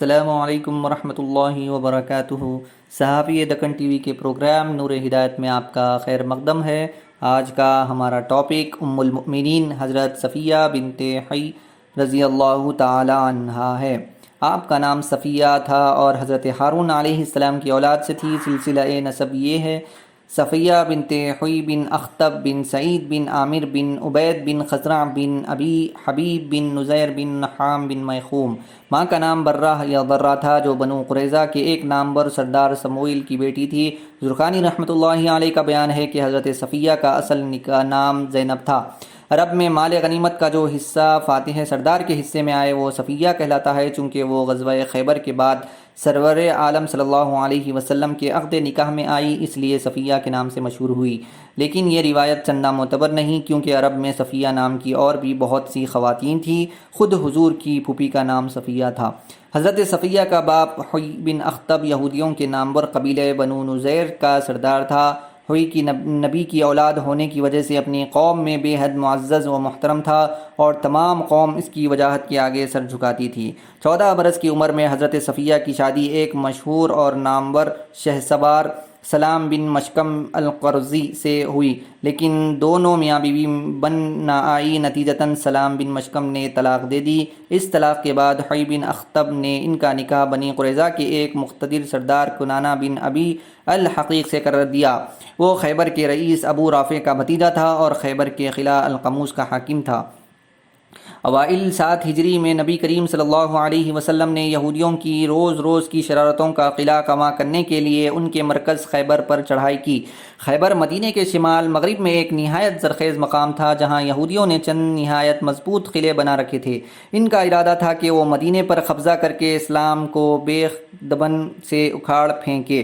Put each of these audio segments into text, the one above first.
السلام علیکم ورحمۃ اللہ وبرکاتہ۔ صحافی دکن ٹی وی کے پروگرام نور ہدایت میں آپ کا خیر مقدم ہے۔ آج کا ہمارا ٹاپک ام المؤمنین حضرت صفیہ بنت حی رضی اللہ تعالی عنہا ہے۔ آپ کا نام صفیہ تھا اور حضرت ہارون علیہ السلام کی اولاد سے تھی۔ سلسلہ نسب یہ ہے: صفیہ بنت حی بن اخطب بن سعید بن عامر بن عبید بن خزرع بن ابی حبیب بن نزیر بن نحام بن میخوم۔ ماں کا نام برہ یا ضرہ تھا جو بنو قریظہ کے ایک نامور سردار سموئیل کی بیٹی تھی۔ زرقانی رحمۃ اللہ علیہ کا بیان ہے کہ حضرت صفیہ کا اصل نام زینب تھا۔ عرب میں مال غنیمت کا جو حصہ فاتح سردار کے حصے میں آئے وہ صفیہ کہلاتا ہے، چونکہ وہ غزوہ خیبر کے بعد سرور عالم صلی اللہ علیہ وسلم کے عقد نکاح میں آئی، اس لیے صفیہ کے نام سے مشہور ہوئی۔ لیکن یہ روایت چندہ معتبر نہیں، کیونکہ عرب میں صفیہ نام کی اور بھی بہت سی خواتین تھیں۔ خود حضور کی پھوپھی کا نام صفیہ تھا۔ حضرت صفیہ کا باپ حی بن اخطب یہودیوں کے نامور قبیلہ بنو نزیر کا سردار تھا۔ حی کی نبی کی اولاد ہونے کی وجہ سے اپنی قوم میں بے حد معزز و محترم تھا اور تمام قوم اس کی وجاہت کے آگے سر جھکاتی تھی۔ 14 برس کی عمر میں حضرت صفیہ کی شادی ایک مشہور اور نامور شہسوار سلام بن مشکم القرظی سے ہوئی، لیکن دونوں میاں بیوی بن نہ آئی۔ نتیجتاً سلام بن مشکم نے طلاق دے دی۔ اس طلاق کے بعد حی بن اخطب نے ان کا نکاح بنی قریظہ کے ایک مقتدر سردار کنانہ بن ابی الحقیق سے کر دیا۔ وہ خیبر کے رئیس ابو رافع کا بھتیجا تھا اور خیبر کے قلعہ القموس کا حاکم تھا۔ اوائل 7 ہجری میں نبی کریم صلی اللہ علیہ وسلم نے یہودیوں کی روز کی شرارتوں کا قلعہ کما کرنے کے لیے ان کے مرکز خیبر پر چڑھائی کی۔ خیبر مدینے کے شمال مغرب میں ایک نہایت زرخیز مقام تھا، جہاں یہودیوں نے چند نہایت مضبوط قلعے بنا رکھے تھے۔ ان کا ارادہ تھا کہ وہ مدینے پر قبضہ کر کے اسلام کو بے دبن سے اکھاڑ پھینکے۔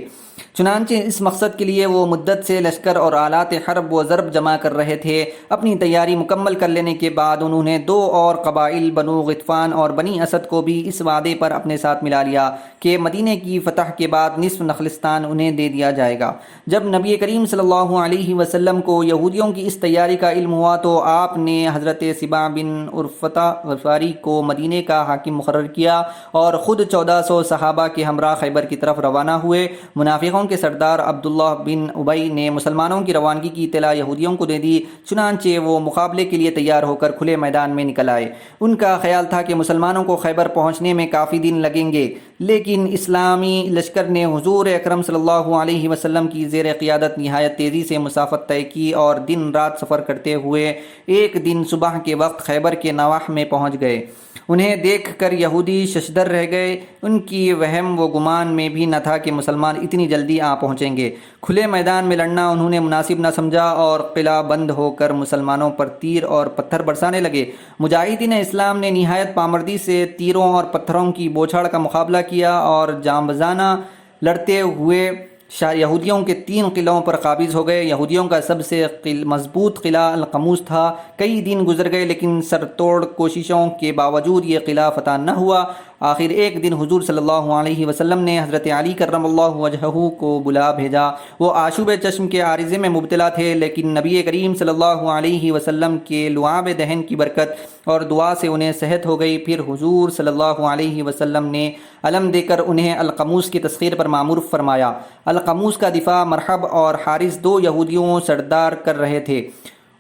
چنانچہ اس مقصد کے لیے وہ مدت سے لشکر اور آلات حرب و ضرب جمع کر رہے تھے۔ اپنی تیاری مکمل کر لینے کے بعد انہوں نے 2 اور قبائل بنو غطفان اور بنی اسد کو بھی اس وعدے پر اپنے ساتھ ملا لیا کہ مدینے کی فتح کے بعد نصف نخلستان انہیں دے دیا جائے گا۔ جب نبی کریم صلی اللہ علیہ وسلم کو یہودیوں کی اس تیاری کا علم ہوا تو آپ نے حضرت سبا بن عرفتہ غفاری کو مدینے کا حاکم مقرر کیا اور خود 1400 صحابہ کے ہمراہ خیبر کی طرف روانہ ہوئے۔ منافقوں کے سردار عبداللہ بن ابی نے مسلمانوں کی روانگی کی اطلاع یہودیوں کو دے دی، چنانچہ وہ مقابلے کے لیے تیار ہو کر کھلے میدان میں نکل آئے۔ ان کا خیال تھا کہ مسلمانوں کو خیبر پہنچنے میں کافی دن لگیں گے، لیکن اسلامی لشکر نے حضور اکرم صلی اللہ علیہ وسلم کی زیر قیادت نہایت تیزی سے مسافت طے کی اور دن رات سفر کرتے ہوئے ایک دن صبح کے وقت خیبر کے نواح میں پہنچ گئے۔ انہیں دیکھ کر یہودی ششدر رہ گئے۔ ان کی وہم و گمان میں بھی نہ تھا کہ مسلمان اتنی جلدی آ پہنچیں گے۔ کھلے میدان میں لڑنا انہوں نے مناسب نہ سمجھا اور قلعہ بند ہو کر مسلمانوں پر تیر اور پتھر برسانے لگے۔ مجاہدین اسلام نے نہایت پامردی سے تیروں اور پتھروں کی بوچھڑ کا مقابلہ کیا اور جانبازانہ لڑتے ہوئے یہودیوں کے 3 قلعوں پر قابض ہو گئے۔ یہودیوں کا سب سے مضبوط قلعہ القموس تھا۔ کئی دن گزر گئے لیکن سر توڑ کوششوں کے باوجود یہ قلعہ فتح نہ ہوا۔ آخر ایک دن حضور صلی اللہ علیہ وسلم نے حضرت علی کرم اللہ وجہہ کو بلا بھیجا۔ وہ آشوب چشم کے عارضے میں مبتلا تھے، لیکن نبی کریم صلی اللہ علیہ وسلم کے لعاب دہن کی برکت اور دعا سے انہیں صحت ہو گئی۔ پھر حضور صلی اللہ علیہ وسلم نے علم دے کر انہیں القموس کی تسخیر پر مامور فرمایا۔ القموس کا دفاع مرحب اور حارث 2 یہودیوں سردار کر رہے تھے۔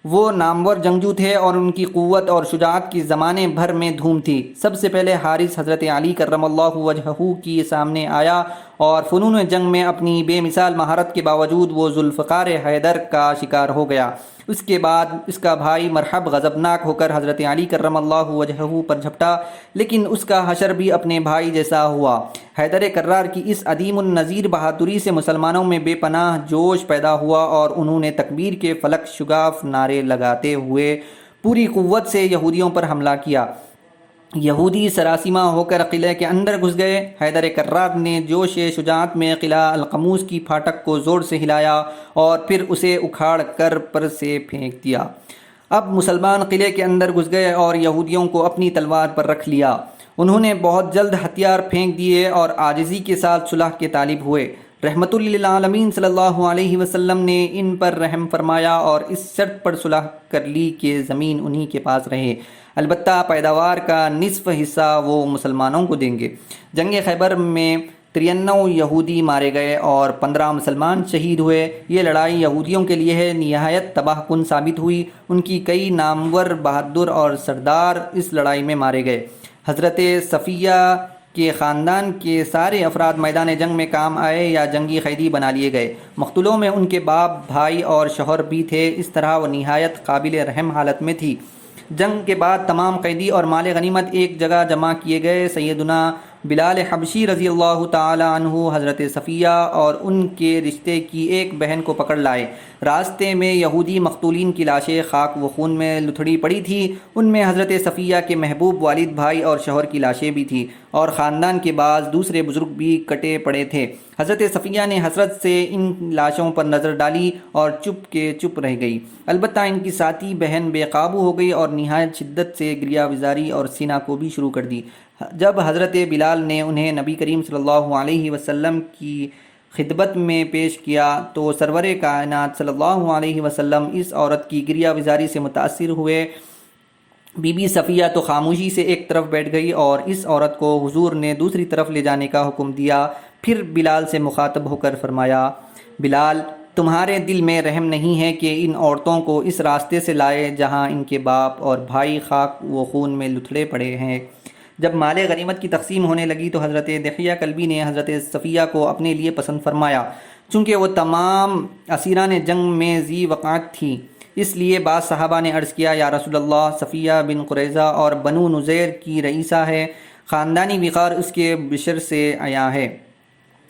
وہ نامور جنگجو تھے اور ان کی قوت اور شجاعت کی زمانے بھر میں دھوم تھی۔ سب سے پہلے حارث حضرت علی کرم اللہ وجہہ کی سامنے آیا اور فنون جنگ میں اپنی بے مثال مہارت کے باوجود وہ ذوالفقار حیدر کا شکار ہو گیا۔ اس کے بعد اس کا بھائی مرحب غضبناک ہو کر حضرت علی کرم اللہ وجہہ پر جھپٹا، لیکن اس کا حشر بھی اپنے بھائی جیسا ہوا۔ حیدر کرار کی اس عدیم النظیر بہادری سے مسلمانوں میں بے پناہ جوش پیدا ہوا اور انہوں نے تکبیر کے فلک شگاف نعرے لگاتے ہوئے پوری قوت سے یہودیوں پر حملہ کیا۔ یہودی سراسیمہ ہو کر قلعے کے اندر گھس گئے۔ حیدر کرار نے جوش شجاعت میں قلعہ القموس کی پھاٹک کو زور سے ہلایا اور پھر اسے اکھاڑ کر پر سے پھینک دیا۔ اب مسلمان قلعے کے اندر گھس گئے اور یہودیوں کو اپنی تلوار پر رکھ لیا۔ انہوں نے بہت جلد ہتھیار پھینک دیے اور عاجزی کے ساتھ صلح کے طالب ہوئے۔ رحمت للعالمین صلی اللہ علیہ وسلم نے ان پر رحم فرمایا اور اس شرط پر صلح کر لی کہ زمین انہی کے پاس رہے۔ البتہ پیداوار کا نصف حصہ وہ مسلمانوں کو دیں گے۔ جنگ خیبر میں 93 یہودی مارے گئے اور 15 مسلمان شہید ہوئے۔ یہ لڑائی یہودیوں کے لیے نہایت تباہ کن ثابت ہوئی۔ ان کی کئی نامور بہادر اور سردار اس لڑائی میں مارے گئے۔ حضرت صفیہ کے خاندان کے سارے افراد میدان جنگ میں کام آئے یا جنگی قیدی بنا لیے گئے۔ مقتولوں میں ان کے باپ، بھائی اور شوہر بھی تھے۔ اس طرح وہ نہایت قابل رحم حالت میں تھی۔ جنگ کے بعد تمام قیدی اور مال غنیمت ایک جگہ جمع کیے گئے۔ سیدنا بلال حبشی رضی اللہ تعالی عنہ حضرت صفیہ اور ان کے رشتے کی ایک بہن کو پکڑ لائے۔ راستے میں یہودی مقتولین کی لاشیں خاک و خون میں لتھڑی پڑی تھی۔ ان میں حضرت صفیہ کے محبوب والد، بھائی اور شوہر کی لاشیں بھی تھیں اور خاندان کے بعض دوسرے بزرگ بھی کٹے پڑے تھے۔ حضرت صفیہ نے حسرت سے ان لاشوں پر نظر ڈالی اور چپ کے چپ رہ گئی۔ البتہ ان کی ساتھی بہن بے قابو ہو گئی اور نہایت شدت سے گریہ وزاری اور سینہ کو بھی شروع کر دی۔ جب حضرت بلال نے انہیں نبی کریم صلی اللہ علیہ وسلم کی خدمت میں پیش کیا تو سرور کائنات صلی اللہ علیہ وسلم اس عورت کی گریہ وزاری سے متاثر ہوئے۔ بی بی صفیہ تو خاموشی سے ایک طرف بیٹھ گئی اور اس عورت کو حضور نے دوسری طرف لے جانے کا حکم دیا۔ پھر بلال سے مخاطب ہو کر فرمایا، بلال، تمہارے دل میں رحم نہیں ہے کہ ان عورتوں کو اس راستے سے لائے جہاں ان کے باپ اور بھائی خاک و خون میں لتھڑے پڑے ہیں۔ جب مال غنیمت کی تقسیم ہونے لگی تو حضرت دحیہ کلبی نے حضرت صفیہ کو اپنے لیے پسند فرمایا۔ چونکہ وہ تمام اسیران جنگ میں ذی وقعت تھی، اس لیے بعض صحابہ نے عرض کیا، یا رسول اللہ، صفیہ بن قریظہ اور بنو نذیر کی رئیسہ ہے، خاندانی وقار اس کے بشر سے عیاں ہے،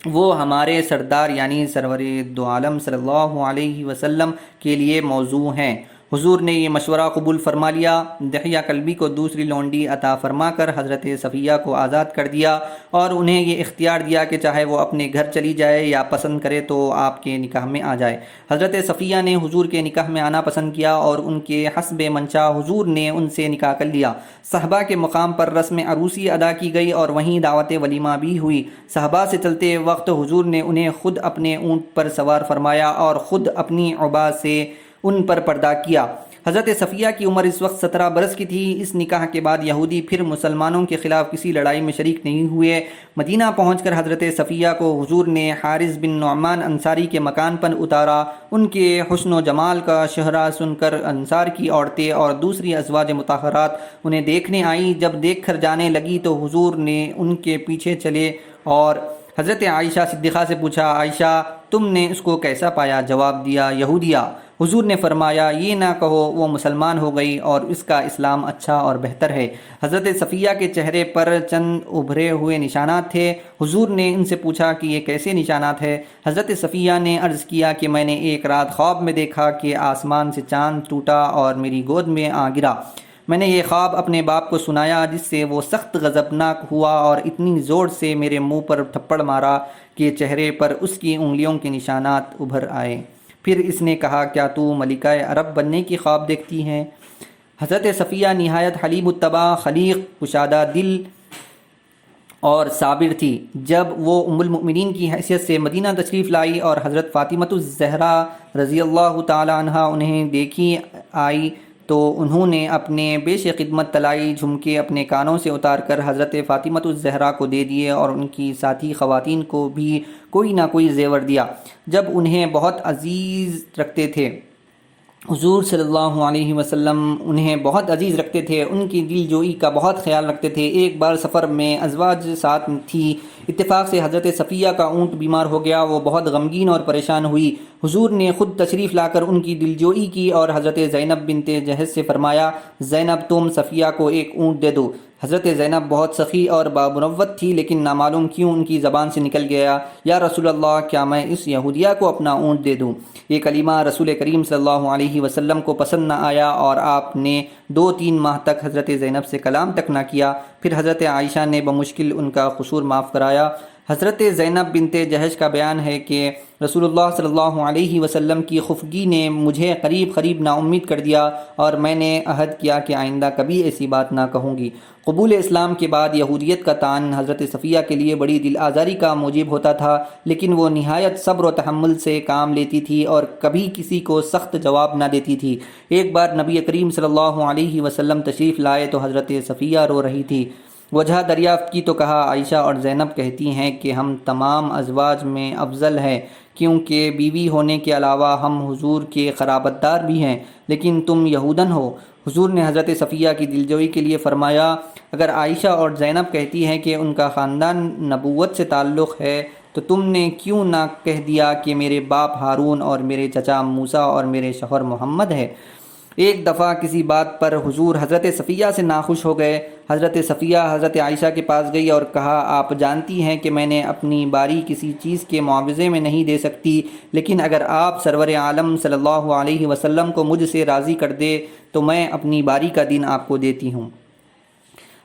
وہ ہمارے سردار یعنی سرور دو عالم صلی اللہ علیہ وسلم کے لیے موضوع ہیں۔ حضور نے یہ مشورہ قبول فرما لیا۔ دحیہ کلبی کو دوسری لونڈی عطا فرما کر حضرت صفیہ کو آزاد کر دیا اور انہیں یہ اختیار دیا کہ چاہے وہ اپنے گھر چلی جائے یا پسند کرے تو آپ کے نکاح میں آ جائے۔ حضرت صفیہ نے حضور کے نکاح میں آنا پسند کیا اور ان کے حسب منشا حضور نے ان سے نکاح کر لیا۔ صحابہ کے مقام پر رسم عروسی ادا کی گئی اور وہیں دعوت ولیمہ بھی ہوئی۔ صحابہ سے چلتے وقت حضور نے انہیں خود اپنے اونٹ پر سوار فرمایا اور خود اپنی عبا سے ان پر پردہ کیا۔ حضرت صفیہ کی عمر اس وقت 17 برس کی تھی۔ اس نکاح کے بعد یہودی پھر مسلمانوں کے خلاف کسی لڑائی میں شریک نہیں ہوئے۔ مدینہ پہنچ کر حضرت صفیہ کو حضور نے حارث بن نعمان انصاری کے مکان پر اتارا۔ ان کے حسن و جمال کا شہرہ سن کر انصار کی عورتیں اور دوسری ازواج مطہرات انہیں دیکھنے آئیں۔ جب دیکھ کر جانے لگی تو حضور نے ان کے پیچھے چلے اور حضرت عائشہ صدیقہ سے پوچھا، عائشہ، تم نے اس کو کیسا پایا؟ جواب دیا، یہودیہ۔ حضور نے فرمایا، یہ نہ کہو وہ مسلمان ہو گئی اور اس کا اسلام اچھا اور بہتر ہے۔ حضرت صفیہ کے چہرے پر چند ابھرے ہوئے نشانات تھے۔ حضور نے ان سے پوچھا کہ یہ کیسے نشانات ہے؟ حضرت صفیہ نے عرض کیا کہ میں نے ایک رات خواب میں دیکھا کہ آسمان سے چاند ٹوٹا اور میری گود میں آ گرا۔ میں نے یہ خواب اپنے باپ کو سنایا جس سے وہ سخت غضبناک ہوا اور اتنی زور سے میرے منہ پر تھپڑ مارا کہ چہرے پر اس کی انگلیوں کے نشانات ابھر آئے۔ پھر اس نے کہا، کیا تو ملکہ عرب بننے کی خواب دیکھتی ہے؟ حضرت صفیہ نہایت حلیم الطبع، خلیق، کشادہ دل اور صابر تھی۔ جب وہ ام المؤمنین کی حیثیت سے مدینہ تشریف لائی اور حضرت فاطمۃ الزہرا رضی اللہ تعالی عنہا انہیں دیکھی آئی تو انہوں نے اپنے بیش خدمت طلائی جھمکے اپنے کانوں سے اتار کر حضرت فاطمۃ الزہرا کو دے دیے اور ان کی ساتھی خواتین کو بھی کوئی نہ کوئی زیور دیا۔ جب انہیں بہت عزیز رکھتے تھے، حضور صلی اللہ علیہ وسلم انہیں بہت عزیز رکھتے تھے، ان کی دل جوئی کا بہت خیال رکھتے تھے۔ ایک بار سفر میں ازواج ساتھ تھی، اتفاق سے حضرت صفیہ کا اونٹ بیمار ہو گیا، وہ بہت غمگین اور پریشان ہوئی۔ حضور نے خود تشریف لا کر ان کی دل جوئی کی اور حضرت زینب بنت جہش سے فرمایا، زینب، تم صفیہ کو ایک اونٹ دے دو۔ حضرت زینب بہت سخی اور بامروت تھی، لیکن نامعلوم کیوں ان کی زبان سے نکل گیا، یا رسول اللہ، کیا میں اس یہودیہ کو اپنا اونٹ دے دوں؟ یہ کلمہ رسول کریم صلی اللہ علیہ وسلم کو پسند نہ آیا اور آپ نے 2-3 ماہ تک حضرت زینب سے کلام تک نہ کیا۔ پھر حضرت عائشہ نے بمشکل ان کا قصور معاف کرایا۔ حضرت زینب بنت جہش کا بیان ہے کہ رسول اللہ صلی اللہ علیہ وسلم کی خفگی نے مجھے قریب قریب نا امید کر دیا اور میں نے عہد کیا کہ آئندہ کبھی ایسی بات نہ کہوں گی۔ قبول اسلام کے بعد یہودیت کا طعن حضرت صفیہ کے لیے بڑی دل آزاری کا موجب ہوتا تھا، لیکن وہ نہایت صبر و تحمل سے کام لیتی تھی اور کبھی کسی کو سخت جواب نہ دیتی تھی۔ ایک بار نبی کریم صلی اللہ علیہ وسلم تشریف لائے تو حضرت صفیہ رو رہی تھی۔ وجہ دریافت کی تو کہا، عائشہ اور زینب کہتی ہیں کہ ہم تمام ازواج میں افضل ہیں، کیونکہ بیوی ہونے کے علاوہ ہم حضور کے قرابت دار بھی ہیں، لیکن تم یہودن ہو۔ حضور نے حضرت صفیہ کی دلجوئی کے لیے فرمایا، اگر عائشہ اور زینب کہتی ہیں کہ ان کا خاندان نبوت سے تعلق ہے تو تم نے کیوں نہ کہہ دیا کہ میرے باپ ہارون اور میرے چچا موسیٰ اور میرے شوہر محمد ہے۔ ایک دفعہ کسی بات پر حضور حضرت صفیہ سے ناخوش ہو گئے۔ حضرت صفیہ حضرت عائشہ کے پاس گئی اور کہا، آپ جانتی ہیں کہ میں نے اپنی باری کسی چیز کے معاوضے میں نہیں دے سکتی، لیکن اگر آپ سرور عالم صلی اللہ علیہ وسلم کو مجھ سے راضی کر دے تو میں اپنی باری کا دن آپ کو دیتی ہوں۔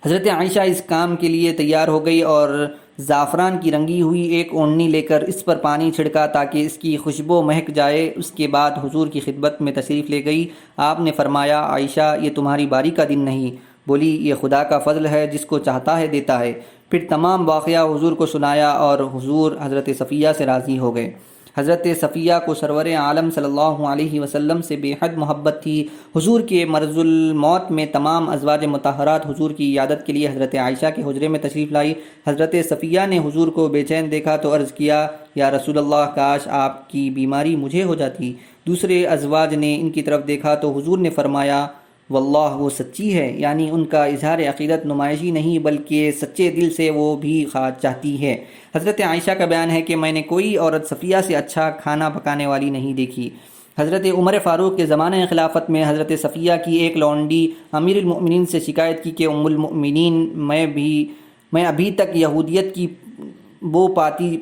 حضرت عائشہ اس کام کے لیے تیار ہو گئی اور زعفران کی رنگی ہوئی ایک اونی لے کر اس پر پانی چھڑکا تاکہ اس کی خوشبو مہک جائے۔ اس کے بعد حضور کی خدمت میں تشریف لے گئی۔ آپ نے فرمایا، عائشہ یہ تمہاری باری کا دن نہیں۔ بولی، یہ خدا کا فضل ہے، جس کو چاہتا ہے دیتا ہے۔ پھر تمام واقعہ حضور کو سنایا اور حضور حضرت صفیہ سے راضی ہو گئے۔ حضرت صفیہ کو سرور عالم صلی اللہ علیہ وسلم سے بے حد محبت تھی۔ حضور کے مرض الموت میں تمام ازواج مطہرات حضور کی عیادت کے لیے حضرت عائشہ کے حجرے میں تشریف لائی۔ حضرت صفیہ نے حضور کو بے چین دیکھا تو عرض کیا، یا رسول اللہ، کاش آپ کی بیماری مجھے ہو جاتی۔ دوسرے ازواج نے ان کی طرف دیکھا تو حضور نے فرمایا، واللہ وہ سچی ہے، یعنی ان کا اظہار عقیدت نمائشی نہیں بلکہ سچے دل سے وہ بھی چاہتی ہے۔ حضرت عائشہ کا بیان ہے کہ میں نے کوئی عورت صفیہ سے اچھا کھانا پکانے والی نہیں دیکھی۔ حضرت عمر فاروق کے زمانہ خلافت میں حضرت صفیہ کی ایک لونڈی امیر المؤمنین سے شکایت کی کہ ام المؤمنین، میں ابھی تک یہودیت کی بو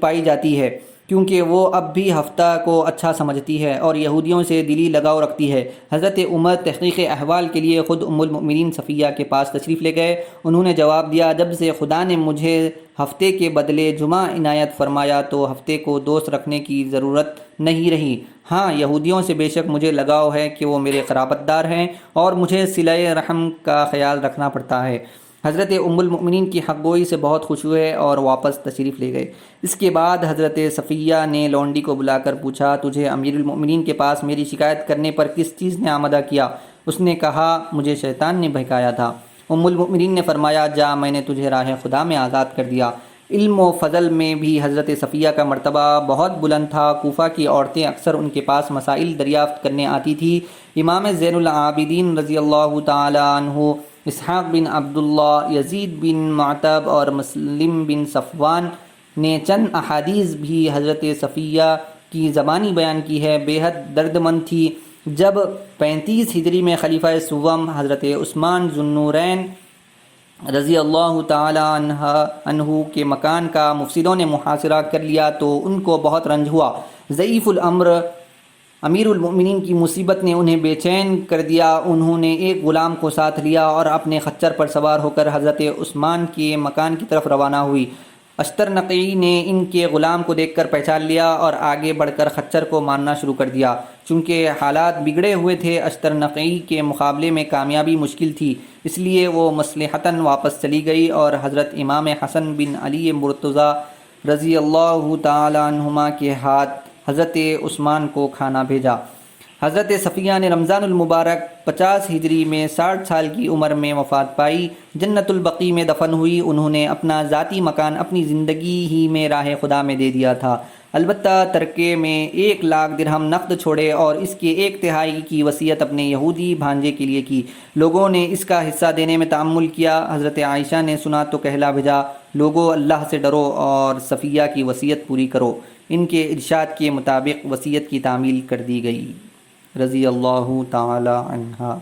پائی جاتی ہے، کیونکہ وہ اب بھی ہفتہ کو اچھا سمجھتی ہے اور یہودیوں سے دلی لگاؤ رکھتی ہے۔ حضرت عمر تحقیق احوال کے لیے خود ام المؤمنین صفیہ کے پاس تشریف لے گئے۔ انہوں نے جواب دیا، جب سے خدا نے مجھے ہفتے کے بدلے جمعہ عنایت فرمایا تو ہفتے کو دوست رکھنے کی ضرورت نہیں رہی۔ ہاں، یہودیوں سے بے شک مجھے لگاؤ ہے کہ وہ میرے قرابت دار ہیں اور مجھے صلہ رحم کا خیال رکھنا پڑتا ہے۔ حضرت ام المؤمنین کی حق گوئی سے بہت خوش ہوئے اور واپس تشریف لے گئے۔ اس کے بعد حضرت صفیہ نے لونڈی کو بلا کر پوچھا، تجھے امیر المؤمنین کے پاس میری شکایت کرنے پر کس چیز نے آمادہ کیا؟ اس نے کہا، مجھے شیطان نے بہکایا تھا۔ ام المؤمنین نے فرمایا، جا، میں نے تجھے راہ خدا میں آزاد کر دیا۔ علم و فضل میں بھی حضرت صفیہ کا مرتبہ بہت بلند تھا۔ کوفہ کی عورتیں اکثر ان کے پاس مسائل دریافت کرنے آتی تھی۔ امام زین العابدین رضی اللہ تعالی عنہ، اسحاق بن عبداللہ، یزید بن معتب اور مسلم بن صفوان نے چند احادیث بھی حضرت صفیہ کی زبانی بیان کی ہے۔ بے حد دردمند تھی۔ جب 35 ہجری میں خلیفہ سوم حضرت عثمان ذو النورین رضی اللہ تعالی عنہ کے مکان کا مفسدوں نے محاصرہ کر لیا تو ان کو بہت رنج ہوا۔ ضعیف الامر امیر المؤمنین کی مصیبت نے انہیں بے چین کر دیا۔ انہوں نے ایک غلام کو ساتھ لیا اور اپنے خچر پر سوار ہو کر حضرت عثمان کے مکان کی طرف روانہ ہوئی۔ اشترنقی نے ان کے غلام کو دیکھ کر پہچان لیا اور آگے بڑھ کر خچر کو مارنا شروع کر دیا۔ چونکہ حالات بگڑے ہوئے تھے، اشترنقی کے مقابلے میں کامیابی مشکل تھی، اس لیے وہ مصلحتاً واپس چلی گئی اور حضرت امام حسن بن علی مرتضیٰ رضی اللہ تعالی عنہما کے ہاتھ حضرت عثمان کو کھانا بھیجا۔ حضرت صفیہ نے رمضان المبارک 50 ہجری میں 60 سال کی عمر میں وفات پائی، جنت البقیع میں دفن ہوئی۔ انہوں نے اپنا ذاتی مکان اپنی زندگی ہی میں راہ خدا میں دے دیا تھا، البتہ ترکے میں 1 لاکھ درہم نقد چھوڑے اور اس کے 1/3 کی وصیت اپنے یہودی بھانجے کے لیے کی۔ لوگوں نے اس کا حصہ دینے میں تعمل کیا۔ حضرت عائشہ نے سنا تو کہلا بھیجا، لوگو اللہ سے ڈرو اور صفیہ کی وصیت پوری کرو۔ ان کے ارشاد کے مطابق وصیت کی تعمیل کر دی گئی، رضی اللہ تعالی عنہا۔